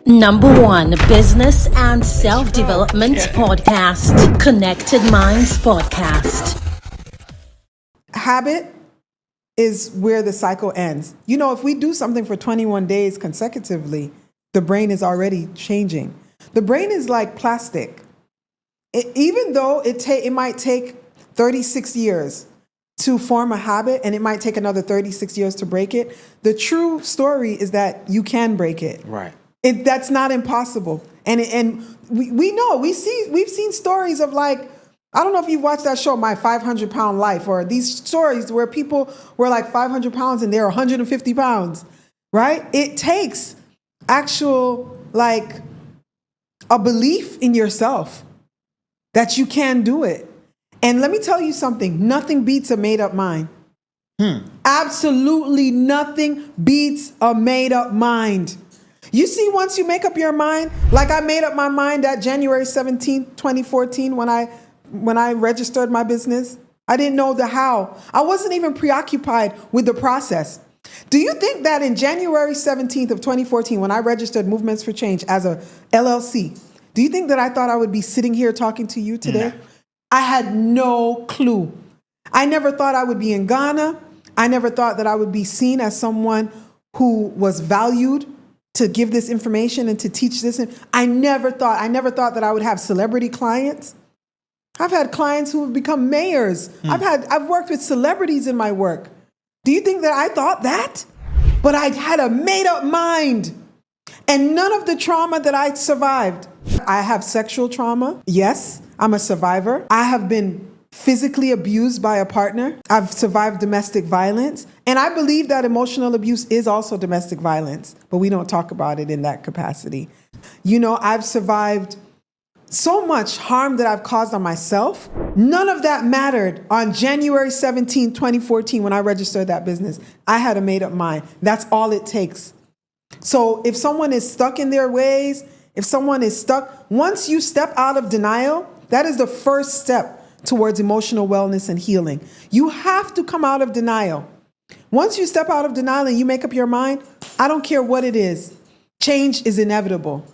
#1 business and self-development podcast, Connected Minds Podcast. Habit is where the cycle ends. You know, if we do something for 21 days consecutively, the brain is already changing. The brain is like plastic. Even though it might take 36 years to form a habit, and it might take another 36 years to break it, the true story is that you can break it. Right. That's not impossible. And we know, we've seen stories of, like, I don't know if you've watched that show, My 500 Pound Life, or these stories where people were like 500 pounds and they're 150 pounds, right? It takes actual, like, a belief in yourself that you can do it. And let me tell you something, nothing beats a made up mind. Absolutely nothing beats a made up mind. You see, once you make up your mind, like I made up my mind at January 17th, 2014, when I registered my business. I didn't know the how. I wasn't even preoccupied with the process. Do you think that in January 17th of 2014, when I registered Movements for Change as a LLC, do you think that I thought I would be sitting here talking to you today? No. I had no clue. I never thought I would be in Ghana. I never thought that I would be seen as someone who was valued to give this information and to teach this. I never thought that I would have celebrity clients. I've had clients who have become mayors. I've worked with celebrities in my work. Do you think that I thought that? But I had a made up mind. And none of the trauma that I survived. I have sexual trauma. Yes, I'm a survivor. I have been physically abused by a partner. I've survived domestic violence. And I believe that emotional abuse is also domestic violence, but we don't talk about it in that capacity. You know, I've survived so much harm that I've caused on myself. None of that mattered on January 17, 2014, when I registered that business. I had a made up mind. That's all it takes. So if someone is stuck in their ways, if someone is stuck, once you step out of denial, that is the first step towards emotional wellness and healing. You have to come out of denial. Once you step out of denial and you make up your mind, I don't care what it is, change is inevitable.